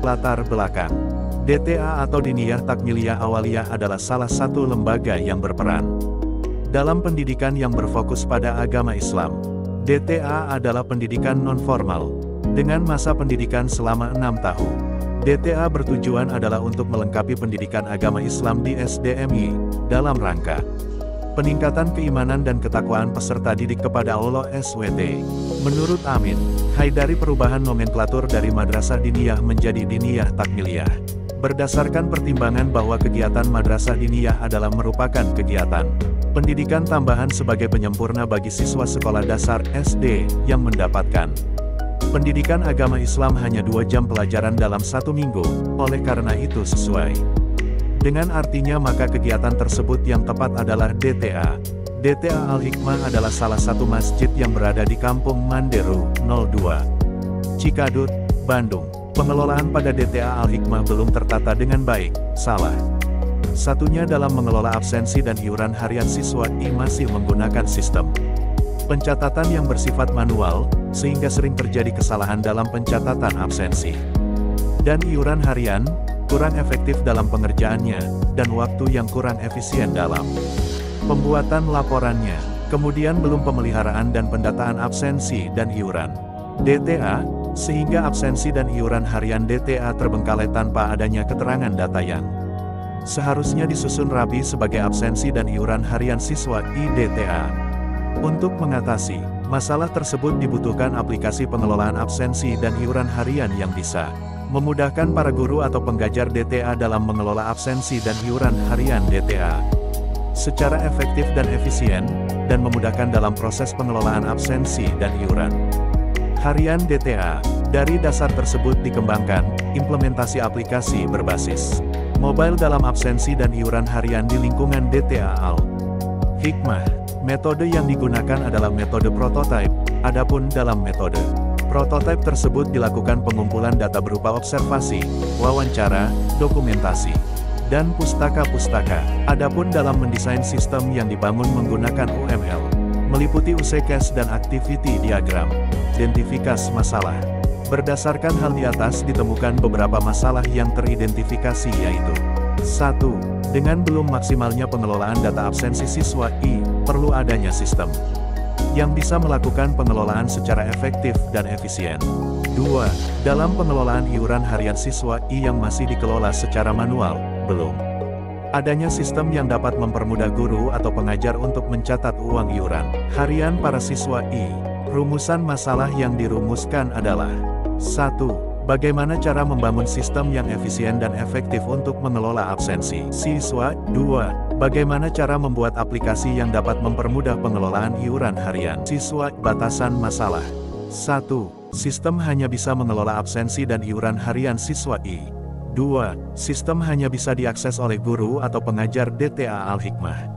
Latar belakang. DTA atau Diniyah Takmiliyah Awaliyah adalah salah satu lembaga yang berperan dalam pendidikan yang berfokus pada agama Islam. DTA adalah pendidikan non-formal, dengan masa pendidikan selama 6 tahun. DTA bertujuan adalah untuk melengkapi pendidikan agama Islam di SDMI, dalam rangka peningkatan keimanan dan ketakwaan peserta didik kepada Allah SWT. Menurut Amin Haidari, perubahan nomenklatur dari Madrasah Diniyah menjadi Diniyah Takmiliyah berdasarkan pertimbangan bahwa kegiatan Madrasah Diniyah adalah merupakan kegiatan pendidikan tambahan sebagai penyempurna bagi siswa sekolah dasar SD yang mendapatkan pendidikan agama Islam hanya 2 jam pelajaran dalam 1 minggu. Oleh karena itu sesuai dengan artinya, maka kegiatan tersebut yang tepat adalah DTA. DTA Al-Hikmah adalah salah satu masjid yang berada di Kampung Manderu, 02, Cikadut, Bandung. Pengelolaan pada DTA Al-Hikmah belum tertata dengan baik. Salah satunya dalam mengelola absensi dan iuran harian siswa masih menggunakan sistem pencatatan yang bersifat manual, sehingga sering terjadi kesalahan dalam pencatatan absensi dan iuran harian, kurang efektif dalam pengerjaannya, dan waktu yang kurang efisien dalam pembuatan laporannya. Kemudian belum pemeliharaan dan pendataan absensi dan iuran DTA, sehingga absensi dan iuran harian DTA terbengkalai tanpa adanya keterangan data yang seharusnya disusun rapi sebagai absensi dan iuran harian siswa DTA. Untuk mengatasi masalah tersebut dibutuhkan aplikasi pengelolaan absensi dan iuran harian yang bisa memudahkan para guru atau penggajar DTA dalam mengelola absensi dan iuran harian DTA secara efektif dan efisien, dan memudahkan dalam proses pengelolaan absensi dan iuran harian DTA. Dari dasar tersebut dikembangkan implementasi aplikasi berbasis mobile dalam absensi dan iuran harian di lingkungan DTA Al-Hikmah. Metode yang digunakan adalah metode prototype. Adapun dalam metode prototype tersebut dilakukan pengumpulan data berupa observasi, wawancara, dokumentasi, dan pustaka-pustaka. Adapun dalam mendesain sistem yang dibangun menggunakan UML, meliputi use case dan activity diagram. Identifikasi masalah. Berdasarkan hal di atas ditemukan beberapa masalah yang teridentifikasi, yaitu 1. Dengan belum maksimalnya pengelolaan data absensi siswa perlu adanya sistem yang bisa melakukan pengelolaan secara efektif dan efisien. 2. Dalam pengelolaan iuran harian siswa yang masih dikelola secara manual, belum adanya sistem yang dapat mempermudah guru atau pengajar untuk mencatat uang iuran harian para siswa Rumusan masalah yang dirumuskan adalah 1. Bagaimana cara membangun sistem yang efisien dan efektif untuk mengelola absensi siswa? 2. Bagaimana cara membuat aplikasi yang dapat mempermudah pengelolaan iuran harian siswa? Batasan masalah. 1. Sistem hanya bisa mengelola absensi dan iuran harian siswa 2. Sistem hanya bisa diakses oleh guru atau pengajar DTA Al-Hikmah.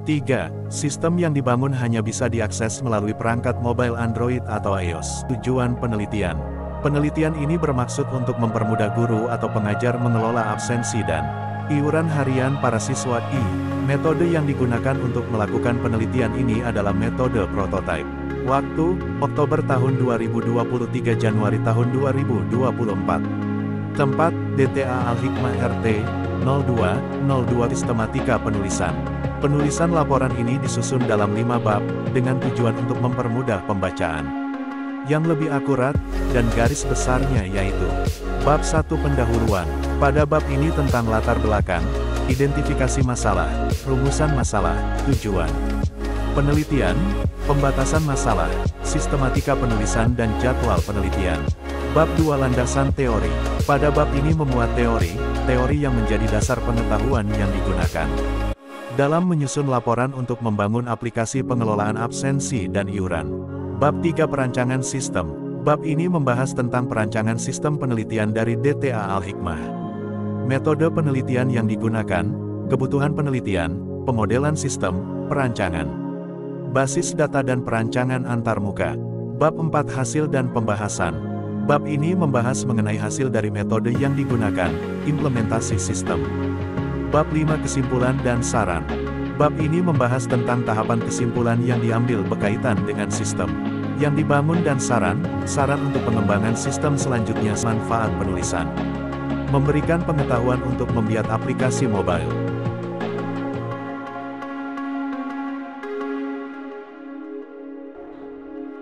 3. Sistem yang dibangun hanya bisa diakses melalui perangkat mobile Android atau iOS. Tujuan penelitian. Penelitian ini bermaksud untuk mempermudah guru atau pengajar mengelola absensi dan iuran harian para siswa Metode yang digunakan untuk melakukan penelitian ini adalah metode prototype. Waktu, Oktober tahun 2023 Januari tahun 2024. Tempat, DTA Al-Hikmah RT 0202. Sistematika penulisan. Penulisan laporan ini disusun dalam 5 bab, dengan tujuan untuk mempermudah pembacaan yang lebih akurat, dan garis besarnya yaitu Bab 1 Pendahuluan. Pada bab ini tentang latar belakang, identifikasi masalah, rumusan masalah, tujuan penelitian, pembatasan masalah, sistematika penulisan dan jadwal penelitian. Bab 2 Landasan teori. Pada bab ini memuat teori yang menjadi dasar pengetahuan yang digunakan dalam menyusun laporan untuk membangun aplikasi pengelolaan absensi dan iuran. Bab 3 Perancangan sistem. Bab ini membahas tentang perancangan sistem penelitian dari DTA Al-Hikmah. Metode penelitian yang digunakan, kebutuhan penelitian, pemodelan sistem, perancangan, basis data dan perancangan antarmuka. Bab 4 Hasil dan pembahasan. Bab ini membahas mengenai hasil dari metode yang digunakan, implementasi sistem. Bab 5 Kesimpulan dan saran. Bab ini membahas tentang tahapan kesimpulan yang diambil berkaitan dengan sistem Yang dibangun dan saran untuk pengembangan sistem selanjutnya manfaat penulisan. Memberikan pengetahuan untuk membuat aplikasi mobile.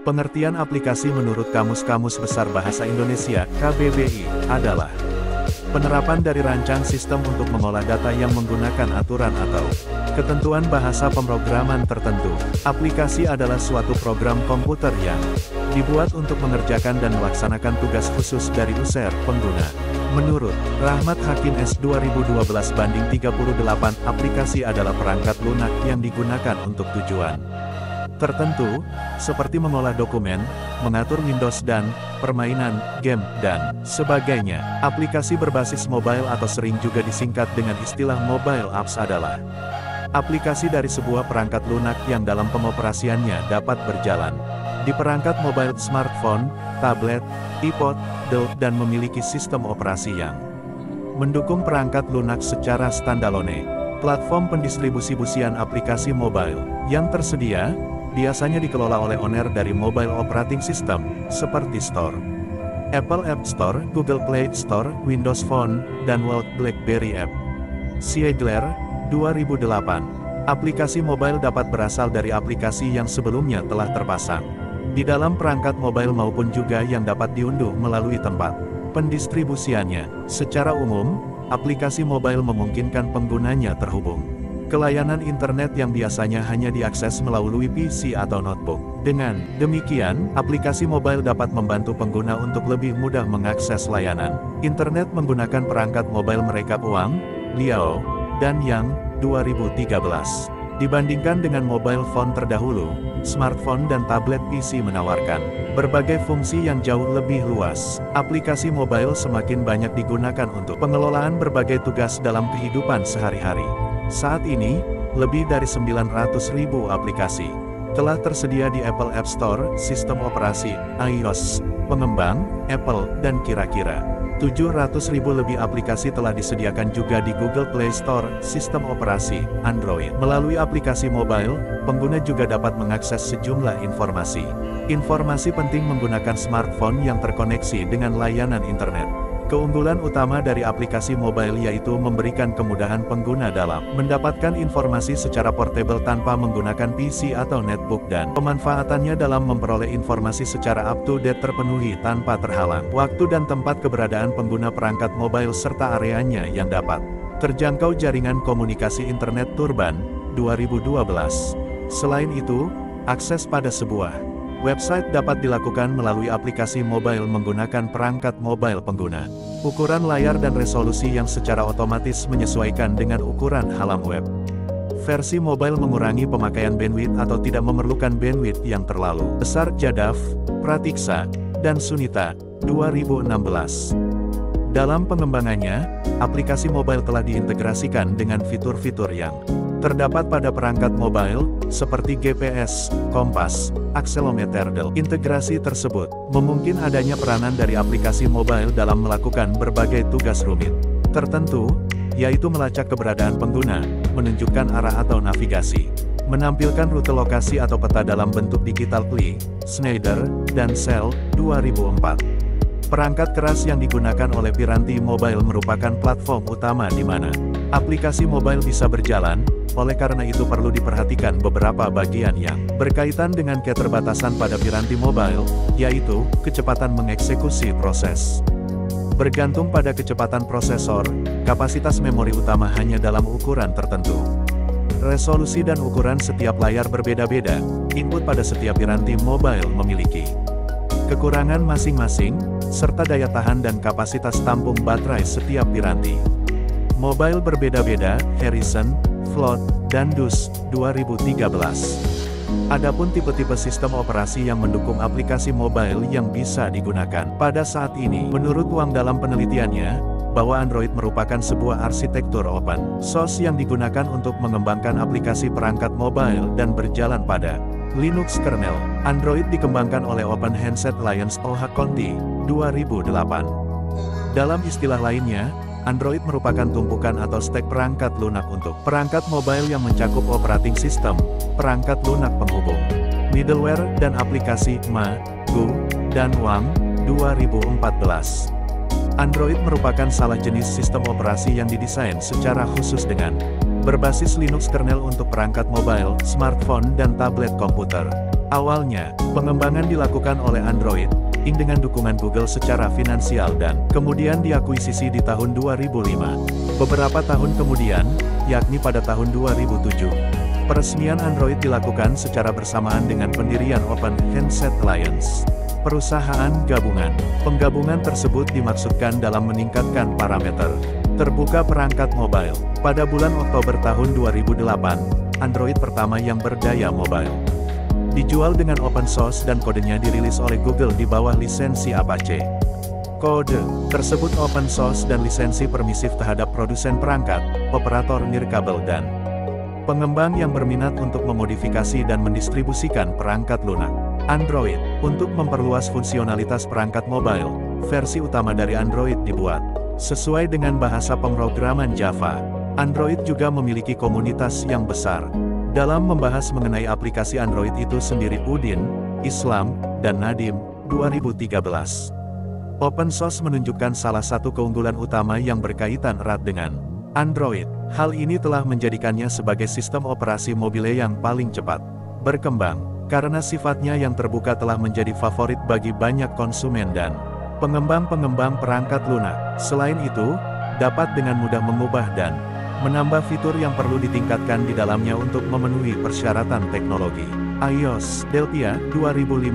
Pengertian aplikasi menurut Kamus Besar Bahasa Indonesia, KBBI, adalah penerapan dari rancang sistem untuk mengolah data yang menggunakan aturan atau ketentuan bahasa pemrograman tertentu. Aplikasi adalah suatu program komputer yang dibuat untuk mengerjakan dan melaksanakan tugas khusus dari user pengguna. Menurut Rahmat Hakim S. 2012/38, aplikasi adalah perangkat lunak yang digunakan untuk tujuan tertentu, seperti mengolah dokumen, mengatur Windows dan permainan, game, dan sebagainya. Aplikasi berbasis mobile atau sering juga disingkat dengan istilah mobile apps adalah aplikasi dari sebuah perangkat lunak yang dalam pengoperasiannya dapat berjalan di perangkat mobile, smartphone, tablet, iPod, dan memiliki sistem operasi yang mendukung perangkat lunak secara standalone. Platform pendistribusian aplikasi mobile yang tersedia biasanya dikelola oleh owner dari mobile operating system, seperti Store, Apple App Store, Google Play Store, Windows Phone, dan BlackBerry App. Siegler, 2008. Aplikasi mobile dapat berasal dari aplikasi yang sebelumnya telah terpasang di dalam perangkat mobile maupun juga yang dapat diunduh melalui tempat pendistribusiannya. Secara umum, aplikasi mobile memungkinkan penggunanya terhubung ke layanan internet yang biasanya hanya diakses melalui PC atau notebook. Dengan demikian, aplikasi mobile dapat membantu pengguna untuk lebih mudah mengakses layanan internet menggunakan perangkat mobile mereka Uang, Liao, dan Yang, 2013. Dibandingkan dengan mobile phone terdahulu, smartphone dan tablet PC menawarkan berbagai fungsi yang jauh lebih luas. Aplikasi mobile semakin banyak digunakan untuk pengelolaan berbagai tugas dalam kehidupan sehari-hari. Saat ini, lebih dari 900.000 aplikasi telah tersedia di Apple App Store, sistem operasi iOS, pengembang, Apple, dan kira-kira 700.000 lebih aplikasi telah disediakan juga di Google Play Store, sistem operasi Android. Melalui aplikasi mobile, pengguna juga dapat mengakses sejumlah informasi. Informasi penting menggunakan smartphone yang terkoneksi dengan layanan internet. Keunggulan utama dari aplikasi mobile yaitu memberikan kemudahan pengguna dalam mendapatkan informasi secara portable tanpa menggunakan PC atau netbook dan pemanfaatannya dalam memperoleh informasi secara up-to-date terpenuhi tanpa terhalang waktu dan tempat keberadaan pengguna perangkat mobile serta areanya yang dapat terjangkau jaringan komunikasi internet Turban, 2012. Selain itu, akses pada sebuah website dapat dilakukan melalui aplikasi mobile menggunakan perangkat mobile pengguna. Ukuran layar dan resolusi yang secara otomatis menyesuaikan dengan ukuran halaman web. Versi mobile mengurangi pemakaian bandwidth atau tidak memerlukan bandwidth yang terlalu besar. Jadav, Pratiksa, dan Sunita, 2016. Dalam pengembangannya, aplikasi mobile telah diintegrasikan dengan fitur-fitur yang terdapat pada perangkat mobile, seperti GPS, kompas, akselerometer. Integrasi tersebut memungkinkan adanya peranan dari aplikasi mobile dalam melakukan berbagai tugas rumit tertentu, yaitu melacak keberadaan pengguna, menunjukkan arah atau navigasi, menampilkan rute lokasi atau peta dalam bentuk digital. Lee, Schneider, dan Cell, 2004. Perangkat keras yang digunakan oleh Piranti Mobile merupakan platform utama di mana aplikasi mobile bisa berjalan. Oleh karena itu perlu diperhatikan beberapa bagian yang berkaitan dengan keterbatasan pada Piranti Mobile, yaitu kecepatan mengeksekusi proses. Bergantung pada kecepatan prosesor, kapasitas memori utama hanya dalam ukuran tertentu. Resolusi dan ukuran setiap layar berbeda-beda. Input pada setiap Piranti Mobile memiliki kekurangan masing-masing, serta daya tahan dan kapasitas tampung baterai setiap piranti mobile berbeda-beda. Harrison, Flood, dan Dus, 2013. Adapun tipe-tipe sistem operasi yang mendukung aplikasi mobile yang bisa digunakan pada saat ini, menurut Wang dalam penelitiannya, bahwa Android merupakan sebuah arsitektur open source yang digunakan untuk mengembangkan aplikasi perangkat mobile dan berjalan pada Linux kernel. Android dikembangkan oleh Open Handset Alliance (OHA Conti), 2008. Dalam istilah lainnya, Android merupakan tumpukan atau stek perangkat lunak untuk perangkat mobile yang mencakup operating system, perangkat lunak penghubung, Middleware dan aplikasi Ma, Gu, dan Wang, 2014. Android merupakan salah jenis sistem operasi yang didesain secara khusus dengan berbasis Linux kernel untuk perangkat mobile, smartphone dan tablet komputer. Awalnya, pengembangan dilakukan oleh Android Inc. dengan dukungan Google secara finansial dan kemudian diakuisisi di tahun 2005. Beberapa tahun kemudian, yakni pada tahun 2007, peresmian Android dilakukan secara bersamaan dengan pendirian Open Handset Alliance, perusahaan gabungan. Penggabungan tersebut dimaksudkan dalam meningkatkan parameter terbuka perangkat mobile. Pada bulan Oktober tahun 2008, Android pertama yang berdaya mobile dijual dengan open source dan kodenya dirilis oleh Google di bawah lisensi Apache. Kode tersebut open source dan lisensi permisif terhadap produsen perangkat, operator nirkabel dan pengembang yang berminat untuk memodifikasi dan mendistribusikan perangkat lunak. Android, untuk memperluas fungsionalitas perangkat mobile, versi utama dari Android dibuat sesuai dengan bahasa pemrograman Java. Android juga memiliki komunitas yang besar. Dalam membahas mengenai aplikasi Android itu sendiri Udin, Islam, dan Nadim, 2013. Open source menunjukkan salah satu keunggulan utama yang berkaitan erat dengan Android. Hal ini telah menjadikannya sebagai sistem operasi mobile yang paling cepat berkembang, karena sifatnya yang terbuka telah menjadi favorit bagi banyak konsumen dan pengembang-pengembang perangkat lunak. Selain itu, dapat dengan mudah mengubah dan menambah fitur yang perlu ditingkatkan di dalamnya untuk memenuhi persyaratan teknologi. iOS, Delpia, 2015,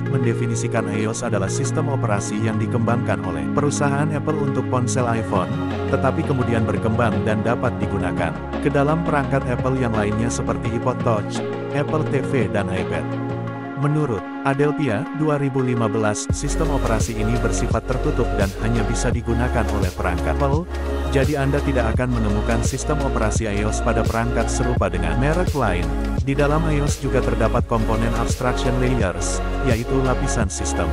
mendefinisikan iOS adalah sistem operasi yang dikembangkan oleh perusahaan Apple untuk ponsel iPhone, tetapi kemudian berkembang dan dapat digunakan ke dalam perangkat Apple yang lainnya seperti iPod Touch, Apple TV dan iPad. Menurut Adelphia, 2015, sistem operasi ini bersifat tertutup dan hanya bisa digunakan oleh perangkat Apple, jadi Anda tidak akan menemukan sistem operasi iOS pada perangkat serupa dengan merek lain. Di dalam iOS juga terdapat komponen abstraction layers, yaitu lapisan sistem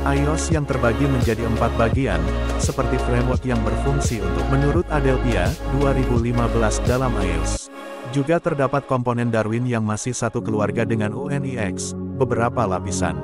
iOS yang terbagi menjadi 4 bagian, seperti framework yang berfungsi untuk menurut Adelphia, 2015 dalam iOS. Juga terdapat komponen Darwin yang masih satu keluarga dengan UNIX, beberapa lapisan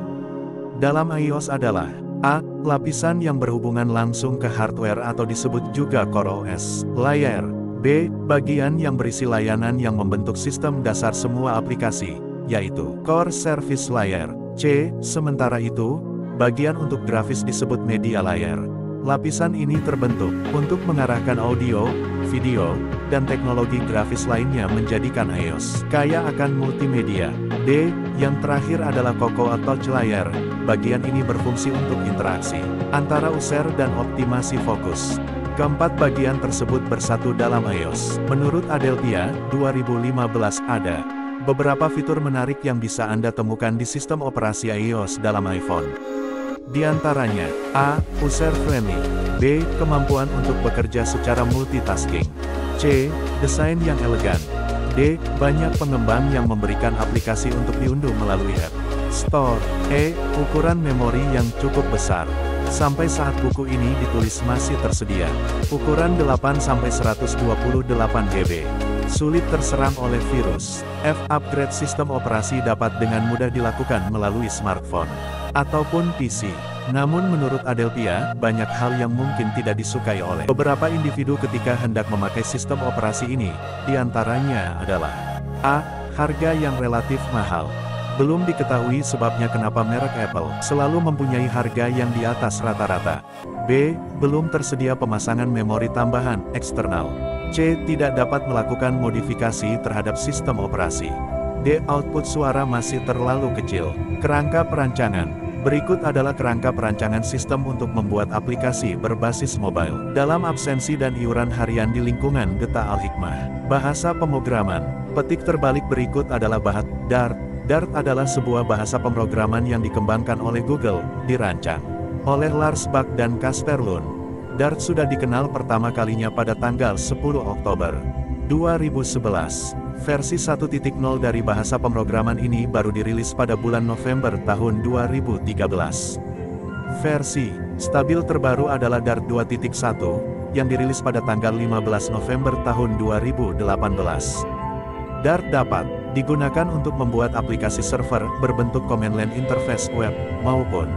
dalam iOS adalah A. Lapisan yang berhubungan langsung ke hardware atau disebut juga Core OS layer. B. Bagian yang berisi layanan yang membentuk sistem dasar semua aplikasi, yaitu Core Service Layer. C. Sementara itu, bagian untuk grafis disebut Media Layer. Lapisan ini terbentuk untuk mengarahkan audio, video, dan teknologi grafis lainnya menjadikan iOS kaya akan multimedia. D. Yang terakhir adalah Cocoa Touch Layer. Bagian ini berfungsi untuk interaksi antara user dan optimasi fokus. Keempat bagian tersebut bersatu dalam iOS. Menurut Adelphia, 2015 ada beberapa fitur menarik yang bisa Anda temukan di sistem operasi iOS dalam iPhone. Di antaranya, A. User-friendly. B. Kemampuan untuk bekerja secara multitasking. C. Desain yang elegan. D. Banyak pengembang yang memberikan aplikasi untuk diunduh melalui App Store. E. Ukuran memori yang cukup besar. Sampai saat buku ini ditulis masih tersedia. Ukuran 8-128 GB. Sulit terserang oleh virus. F. Upgrade sistem operasi dapat dengan mudah dilakukan melalui smartphone ataupun PC. Namun menurut Adelphia, banyak hal yang mungkin tidak disukai oleh beberapa individu ketika hendak memakai sistem operasi ini. Di antaranya adalah A. Harga yang relatif mahal. Belum diketahui sebabnya kenapa merek Apple selalu mempunyai harga yang di atas rata-rata. B. Belum tersedia pemasangan memori tambahan eksternal. C. Tidak dapat melakukan modifikasi terhadap sistem operasi. D. Output suara masih terlalu kecil. Kerangka perancangan. Berikut adalah kerangka perancangan sistem untuk membuat aplikasi berbasis mobile. Dalam absensi dan iuran harian di lingkungan Geta Al-Hikmah. Bahasa pemrograman. Petik terbalik berikut adalah bahasa Dart. Dart adalah sebuah bahasa pemrograman yang dikembangkan oleh Google, dirancang oleh Lars Bak dan Casper Lund. Dart sudah dikenal pertama kalinya pada tanggal 10 Oktober 2011. Versi 1.0 dari bahasa pemrograman ini baru dirilis pada bulan November tahun 2013. Versi stabil terbaru adalah Dart 2.1, yang dirilis pada tanggal 15 November tahun 2018. Dart dapat Digunakan untuk membuat aplikasi server berbentuk command line interface web maupun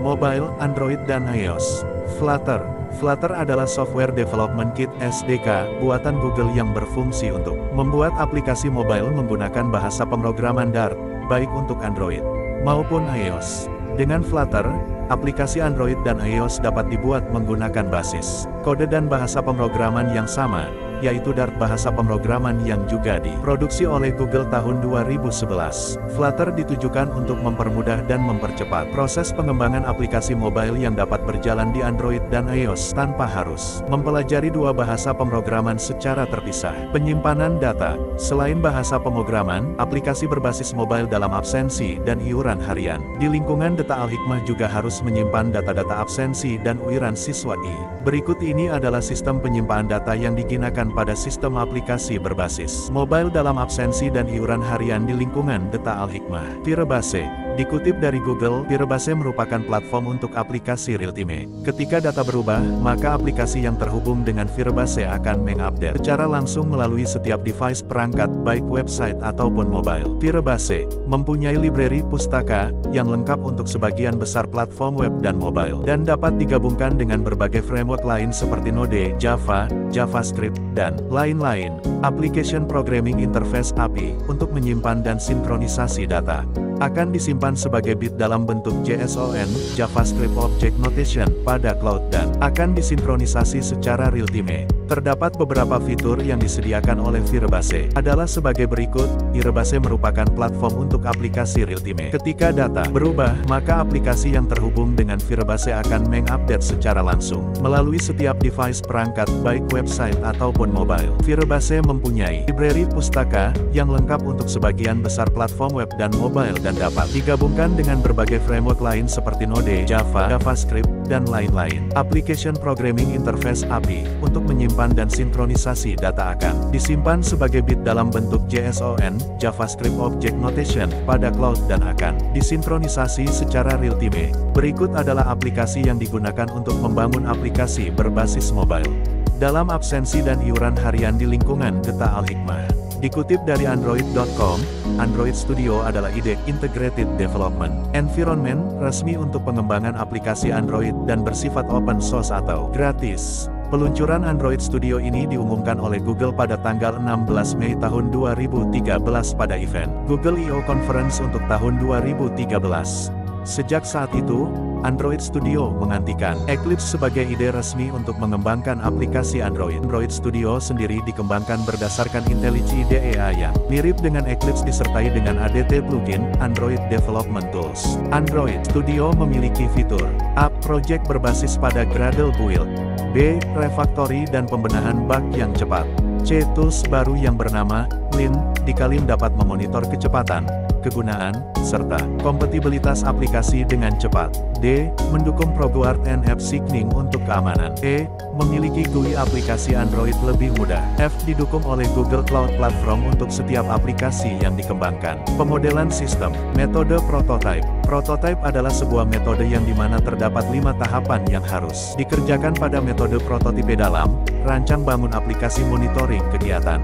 mobile, Android dan iOS. Flutter. Flutter adalah software development kit (SDK) buatan Google yang berfungsi untuk membuat aplikasi mobile menggunakan bahasa pemrograman Dart, baik untuk Android maupun iOS. Dengan Flutter, aplikasi Android dan iOS dapat dibuat menggunakan basis kode dan bahasa pemrograman yang sama, yaitu Dart, bahasa pemrograman yang juga diproduksi oleh Google tahun 2011. Flutter ditujukan untuk mempermudah dan mempercepat proses pengembangan aplikasi mobile yang dapat berjalan di Android dan iOS tanpa harus mempelajari dua bahasa pemrograman secara terpisah. Penyimpanan data. Selain bahasa pemrograman, aplikasi berbasis mobile dalam absensi dan iuran harian di lingkungan Data Al-Hikmah juga harus menyimpan data-data absensi dan iuran siswa. Berikut ini adalah sistem penyimpanan data yang digunakan pada sistem aplikasi berbasis mobile dalam absensi dan iuran harian di lingkungan Data Al-Hikmah. Firebase. Dikutip dari Google, Firebase merupakan platform untuk aplikasi real-time. Ketika data berubah, maka aplikasi yang terhubung dengan Firebase akan mengupdate secara langsung melalui setiap device perangkat, baik website ataupun mobile. Firebase mempunyai library pustaka yang lengkap untuk sebagian besar platform web dan mobile, dan dapat digabungkan dengan berbagai framework lain seperti Node, Java, JavaScript, dan lain-lain. Application Programming Interface (API) untuk menyimpan dan sinkronisasi data akan disimpan sebagai bit dalam bentuk JSON, JavaScript Object Notation, pada cloud dan akan disinkronisasi secara real-time. Terdapat beberapa fitur yang disediakan oleh Firebase adalah sebagai berikut. Firebase merupakan platform untuk aplikasi real-time. Ketika data berubah, maka aplikasi yang terhubung dengan Firebase akan mengupdate secara langsung melalui setiap device perangkat, baik website ataupun mobile. Firebase mempunyai library pustaka yang lengkap untuk sebagian besar platform web dan mobile dan dapat digabungkan dengan berbagai framework lain seperti Node, Java, JavaScript, dan lain-lain. Application Programming Interface (API) untuk menyimpan dan sinkronisasi data akan disimpan sebagai bit dalam bentuk JSON, JavaScript Object Notation, pada cloud dan akan disinkronisasi secara real-time. Berikut adalah aplikasi yang digunakan untuk membangun aplikasi berbasis mobile dalam absensi dan iuran harian di lingkungan Data Al-Hikmah. Dikutip dari Android.com, Android Studio adalah ide Integrated Development Environment resmi untuk pengembangan aplikasi Android dan bersifat open source atau gratis. Peluncuran Android Studio ini diumumkan oleh Google pada tanggal 16 Mei tahun 2013 pada event Google I/O Conference untuk tahun 2013. Sejak saat itu, Android Studio menggantikan Eclipse sebagai ide resmi untuk mengembangkan aplikasi Android. Android Studio sendiri dikembangkan berdasarkan IntelliJ IDE yang mirip dengan Eclipse disertai dengan ADT plugin, Android Development Tools. Android Studio memiliki fitur A. Project berbasis pada Gradle build, B. Refactory dan pembenahan bug yang cepat, C. Tools baru yang bernama Lin. Dikalim dapat memonitor kecepatan, kegunaan, serta kompatibilitas aplikasi dengan cepat. D. Mendukung ProGuard NF Signing untuk keamanan. E. Memiliki GUI aplikasi Android lebih mudah. F. Didukung oleh Google Cloud Platform untuk setiap aplikasi yang dikembangkan. Pemodelan sistem. Metode prototype. Prototype adalah sebuah metode yang dimana terdapat 5 tahapan yang harus dikerjakan pada metode prototipe dalam rancang bangun aplikasi monitoring kegiatan.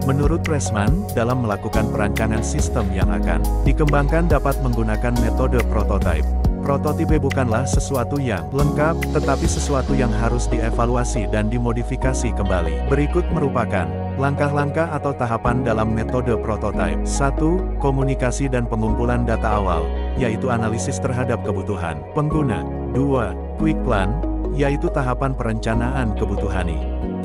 Menurut Pressman, dalam melakukan perancangan sistem yang akan dikembangkan dapat menggunakan metode prototype. Prototipe bukanlah sesuatu yang lengkap, tetapi sesuatu yang harus dievaluasi dan dimodifikasi kembali. Berikut merupakan langkah-langkah atau tahapan dalam metode prototype. 1. Komunikasi dan pengumpulan data awal, yaitu analisis terhadap kebutuhan pengguna. 2. Quick plan, yaitu tahapan perencanaan kebutuhan.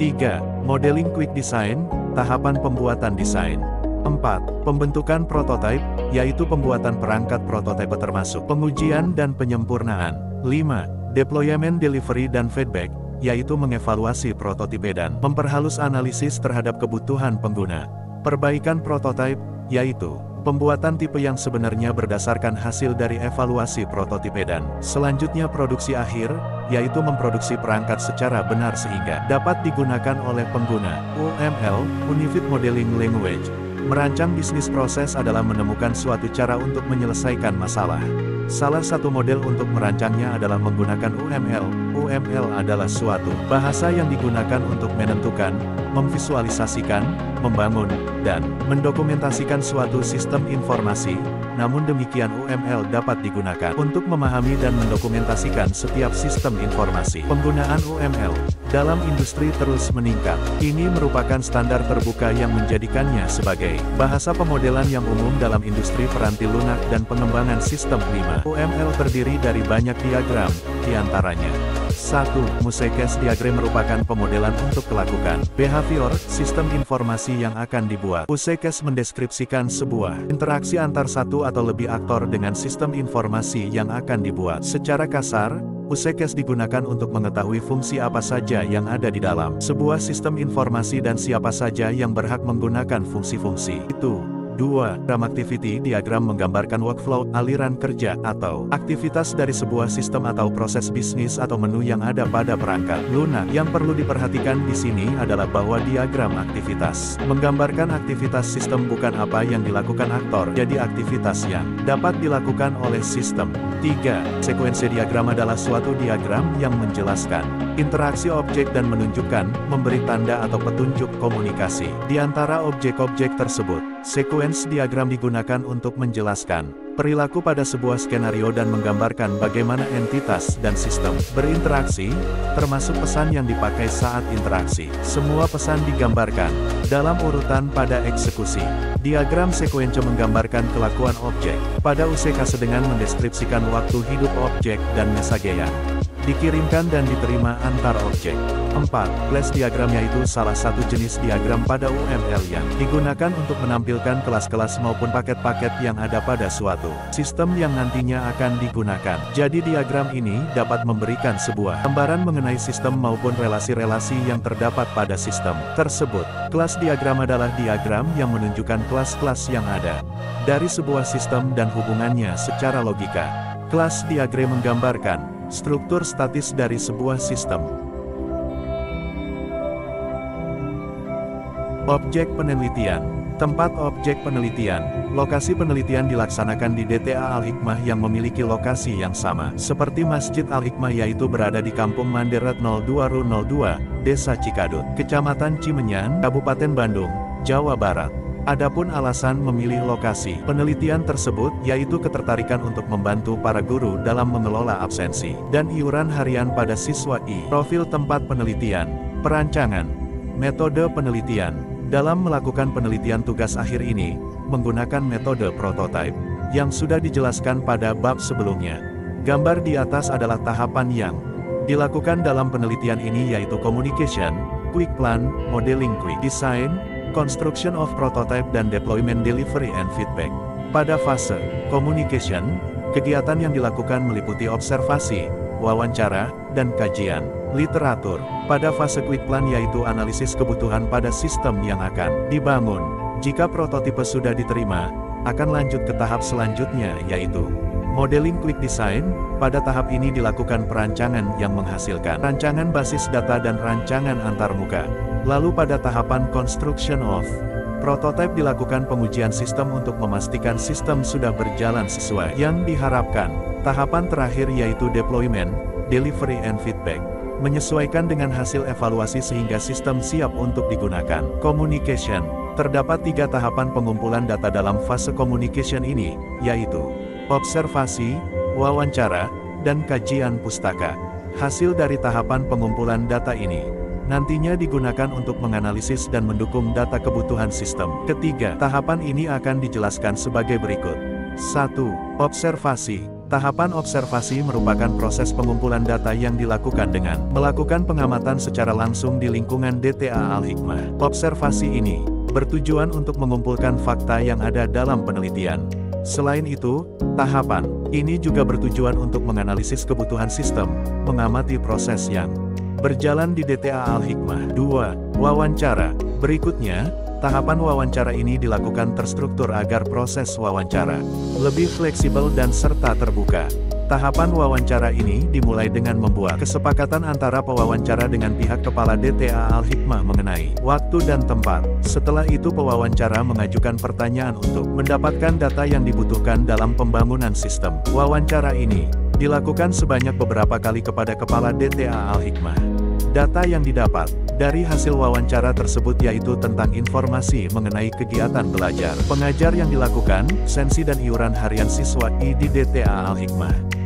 3. Modeling quick design, tahapan pembuatan desain. 4. Pembentukan prototipe, yaitu pembuatan perangkat prototipe termasuk pengujian dan penyempurnaan. 5. Deployment delivery dan feedback, yaitu mengevaluasi prototipe dan memperhalus analisis terhadap kebutuhan pengguna. Perbaikan prototipe, yaitu pembuatan tipe yang sebenarnya berdasarkan hasil dari evaluasi prototipe dan selanjutnya produksi akhir, yaitu memproduksi perangkat secara benar sehingga dapat digunakan oleh pengguna. UML, Unified Modeling Language. Merancang bisnis proses adalah menemukan suatu cara untuk menyelesaikan masalah. Salah satu model untuk merancangnya adalah menggunakan UML. UML adalah suatu bahasa yang digunakan untuk menentukan, memvisualisasikan, membangun, dan mendokumentasikan suatu sistem informasi. Namun demikian UML dapat digunakan untuk memahami dan mendokumentasikan setiap sistem informasi. Penggunaan UML dalam industri terus meningkat. Ini merupakan standar terbuka yang menjadikannya sebagai bahasa pemodelan yang umum dalam industri peranti lunak dan pengembangan sistem 5. UML terdiri dari banyak diagram, diantaranya 1. Musekes diagram merupakan pemodelan untuk melakukan behavior, sistem informasi yang akan dibuat. Musekes mendeskripsikan sebuah interaksi antar satu atau lebih aktor dengan sistem informasi yang akan dibuat. Secara kasar, Musekes digunakan untuk mengetahui fungsi apa saja yang ada di dalam sebuah sistem informasi dan siapa saja yang berhak menggunakan fungsi-fungsi itu. 2. Diagram activity diagram menggambarkan workflow, aliran kerja, atau aktivitas dari sebuah sistem atau proses bisnis atau menu yang ada pada perangkat lunak. Yang perlu diperhatikan di sini adalah bahwa diagram aktivitas menggambarkan aktivitas sistem bukan apa yang dilakukan aktor, jadi aktivitas yang dapat dilakukan oleh sistem. 3. Sekuensi diagram adalah suatu diagram yang menjelaskan interaksi objek dan menunjukkan, memberi tanda atau petunjuk komunikasi di antara objek-objek tersebut. Sekuens diagram digunakan untuk menjelaskan perilaku pada sebuah skenario dan menggambarkan bagaimana entitas dan sistem berinteraksi, termasuk pesan yang dipakai saat interaksi. Semua pesan digambarkan dalam urutan pada eksekusi. Diagram sekuensi menggambarkan kelakuan objek pada UCK dengan mendeskripsikan waktu hidup objek dan message yang dikirimkan dan diterima antar objek. 4. Class diagram yaitu salah satu jenis diagram pada UML yang digunakan untuk menampilkan kelas-kelas maupun paket-paket yang ada pada suatu sistem yang nantinya akan digunakan. Jadi diagram ini dapat memberikan sebuah gambaran mengenai sistem maupun relasi-relasi yang terdapat pada sistem tersebut. Kelas diagram adalah diagram yang menunjukkan kelas-kelas yang ada dari sebuah sistem dan hubungannya secara logika. Kelas diagram menggambarkan struktur statis dari sebuah sistem. Objek penelitian. Tempat objek penelitian. Lokasi penelitian dilaksanakan di DTA Al-Hikmah yang memiliki lokasi yang sama seperti Masjid Al-Hikmah, yaitu berada di Kampung Manderet 02 RU 02, Desa Cikadut, Kecamatan Cimenyan, Kabupaten Bandung, Jawa Barat. Adapun alasan memilih lokasi penelitian tersebut yaitu ketertarikan untuk membantu para guru dalam mengelola absensi dan iuran harian pada siswa I. Profil tempat penelitian, perancangan, metode penelitian. Dalam melakukan penelitian tugas akhir ini, menggunakan metode prototype yang sudah dijelaskan pada bab sebelumnya. Gambar di atas adalah tahapan yang dilakukan dalam penelitian ini yaitu communication, quick plan, modeling quick design, construction of prototype dan deployment delivery and feedback. Pada fase communication, kegiatan yang dilakukan meliputi observasi, wawancara, dan kajian literatur. Pada fase quick plan yaitu analisis kebutuhan pada sistem yang akan dibangun. Jika prototipe sudah diterima, akan lanjut ke tahap selanjutnya yaitu modeling quick design. Pada tahap ini dilakukan perancangan yang menghasilkan rancangan basis data dan rancangan antarmuka. Lalu pada tahapan construction of prototype dilakukan pengujian sistem untuk memastikan sistem sudah berjalan sesuai yang diharapkan. Tahapan terakhir yaitu deployment, delivery and feedback. Menyesuaikan dengan hasil evaluasi sehingga sistem siap untuk digunakan. Communication. Terdapat 3 tahapan pengumpulan data dalam fase communication ini, yaitu observasi, wawancara, dan kajian pustaka. Hasil dari tahapan pengumpulan data ini nantinya digunakan untuk menganalisis dan mendukung data kebutuhan sistem. Ketiga, tahapan ini akan dijelaskan sebagai berikut. 1. Observasi. Tahapan observasi merupakan proses pengumpulan data yang dilakukan dengan melakukan pengamatan secara langsung di lingkungan DTA Al-Hikmah. Observasi ini bertujuan untuk mengumpulkan fakta yang ada dalam penelitian. Selain itu, tahapan ini juga bertujuan untuk menganalisis kebutuhan sistem, mengamati proses yang berjalan di DTA Al-Hikmah. 2. Wawancara. Berikutnya, tahapan wawancara ini dilakukan terstruktur agar proses wawancara lebih fleksibel dan serta terbuka. Tahapan wawancara ini dimulai dengan membuat kesepakatan antara pewawancara dengan pihak kepala DTA Al-Hikmah mengenai waktu dan tempat. Setelah itu pewawancara mengajukan pertanyaan untuk mendapatkan data yang dibutuhkan dalam pembangunan sistem. Wawancara ini dilakukan sebanyak beberapa kali kepada kepala DTA Al-Hikmah. Data yang didapat dari hasil wawancara tersebut yaitu tentang informasi mengenai kegiatan belajar pengajar yang dilakukan, absensi dan iuran harian siswa di DTA Al-Hikmah.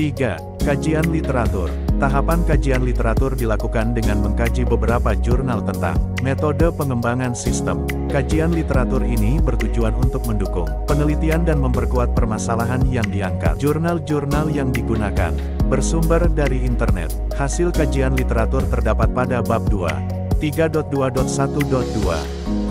3. Kajian literatur. Tahapan kajian literatur dilakukan dengan mengkaji beberapa jurnal tentang metode pengembangan sistem. Kajian literatur ini bertujuan untuk mendukung penelitian dan memperkuat permasalahan yang diangkat. Jurnal-jurnal yang digunakan bersumber dari internet. Hasil kajian literatur terdapat pada bab 2. 3.2.1.2.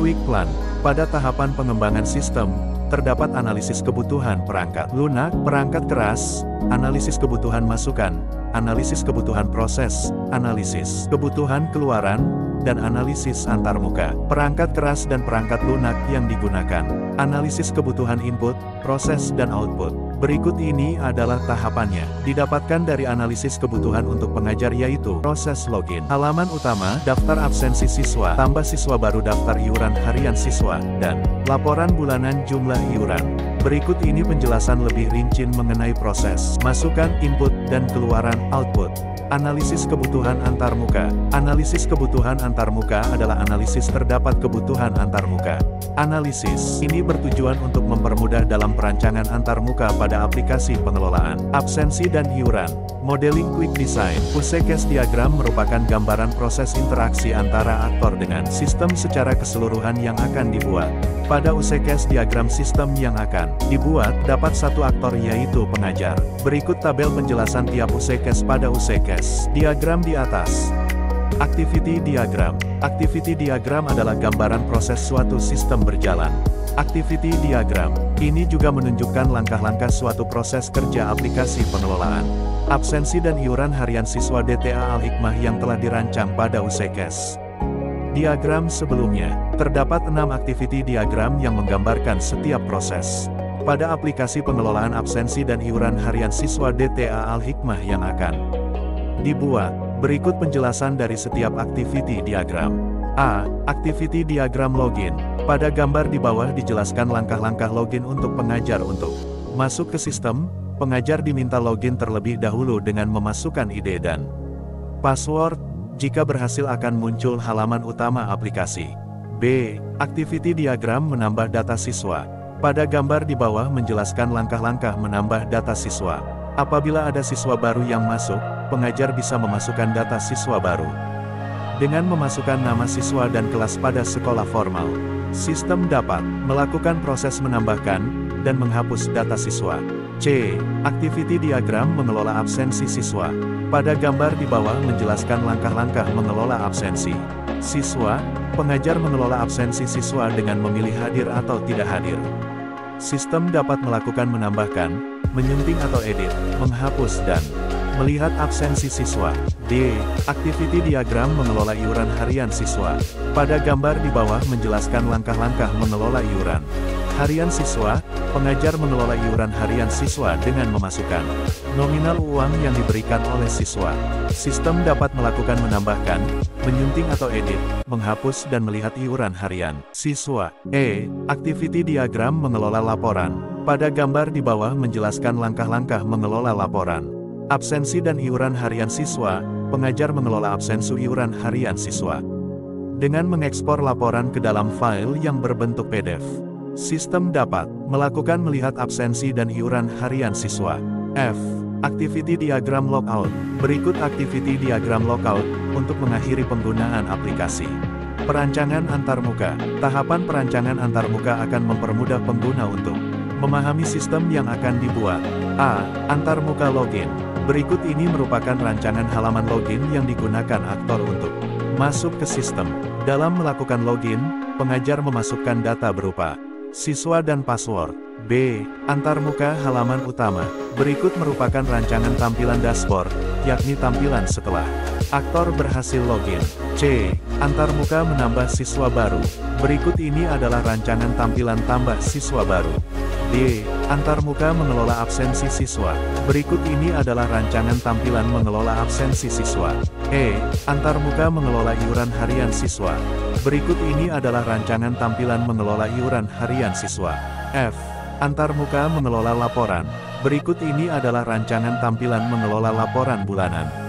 Quick Plan. Pada tahapan pengembangan sistem, terdapat analisis kebutuhan perangkat lunak, perangkat keras, analisis kebutuhan masukan, analisis kebutuhan proses, analisis kebutuhan keluaran, dan analisis antarmuka. Perangkat keras dan perangkat lunak yang digunakan. Analisis kebutuhan input, proses dan output. Berikut ini adalah tahapannya. Didapatkan dari analisis kebutuhan untuk pengajar yaitu proses login. Halaman utama, daftar absensi siswa, tambah siswa baru, daftar iuran harian siswa, dan laporan bulanan jumlah iuran. Berikut ini penjelasan lebih rinci mengenai proses masukan input dan keluaran output. Analisis kebutuhan antarmuka. Analisis kebutuhan antarmuka adalah analisis terdapat kebutuhan antarmuka. Analisis ini bertujuan untuk mempermudah dalam perancangan antarmuka pada aplikasi pengelolaan absensi dan iuran. Modeling Quick Design. Use case diagram merupakan gambaran proses interaksi antara aktor dengan sistem secara keseluruhan yang akan dibuat. Pada use case diagram sistem yang akan dibuat, dapat satu aktor yaitu pengajar. Berikut tabel penjelasan tiap use case pada use case diagram di atas. Activity Diagram. Activity Diagram adalah gambaran proses suatu sistem berjalan. Activity Diagram ini juga menunjukkan langkah-langkah suatu proses kerja aplikasi pengelolaan absensi dan iuran harian siswa DTA Al-Hikmah yang telah dirancang pada use case diagram sebelumnya. Terdapat 6 activity diagram yang menggambarkan setiap proses pada aplikasi pengelolaan absensi dan iuran harian siswa DTA Al-Hikmah yang akan dibuat. Berikut penjelasan dari setiap activity diagram. A. Activity diagram login. Pada gambar di bawah dijelaskan langkah-langkah login untuk pengajar. Untuk masuk ke sistem, pengajar diminta login terlebih dahulu dengan memasukkan ID dan password. Jika berhasil akan muncul halaman utama aplikasi. B. Activity diagram menambah data siswa. Pada gambar di bawah menjelaskan langkah-langkah menambah data siswa. Apabila ada siswa baru yang masuk, pengajar bisa memasukkan data siswa baru. Dengan memasukkan nama siswa dan kelas pada sekolah formal, sistem dapat melakukan proses menambahkan dan menghapus data siswa. C. Activity diagram mengelola absensi siswa. Pada gambar di bawah menjelaskan langkah-langkah mengelola absensi siswa. Pengajar mengelola absensi siswa dengan memilih hadir atau tidak hadir. Sistem dapat melakukan menambahkan, menyunting atau edit, menghapus dan melihat absensi siswa. D. Activity diagram mengelola iuran harian siswa. Pada gambar di bawah menjelaskan langkah-langkah mengelola iuran harian siswa. Pengajar mengelola iuran harian siswa dengan memasukkan nominal uang yang diberikan oleh siswa. Sistem dapat melakukan menambahkan, menyunting atau edit, menghapus dan melihat iuran harian siswa. E. Activity diagram mengelola laporan. Pada gambar di bawah menjelaskan langkah-langkah mengelola laporan absensi dan iuran harian siswa. Pengajar mengelola absensi iuran harian siswa dengan mengekspor laporan ke dalam file yang berbentuk PDF. Sistem dapat melakukan melihat absensi dan iuran harian siswa. F. Activity diagram logout. Berikut activity diagram logout untuk mengakhiri penggunaan aplikasi. Perancangan antarmuka. Tahapan perancangan antarmuka akan mempermudah pengguna untuk memahami sistem yang akan dibuat. A. Antarmuka login. Berikut ini merupakan rancangan halaman login yang digunakan aktor untuk masuk ke sistem. Dalam melakukan login, pengajar memasukkan data berupa siswa dan password. B. Antarmuka halaman utama. Berikut merupakan rancangan tampilan dashboard, yakni tampilan setelah aktor berhasil login. C. Antarmuka menambah siswa baru. Berikut ini adalah rancangan tampilan tambah siswa baru. D. Antarmuka mengelola absensi siswa. Berikut ini adalah rancangan tampilan mengelola absensi siswa. E. Antarmuka mengelola iuran harian siswa. Berikut ini adalah rancangan tampilan mengelola iuran harian siswa. F. Antarmuka mengelola laporan. Berikut ini adalah rancangan tampilan mengelola laporan bulanan.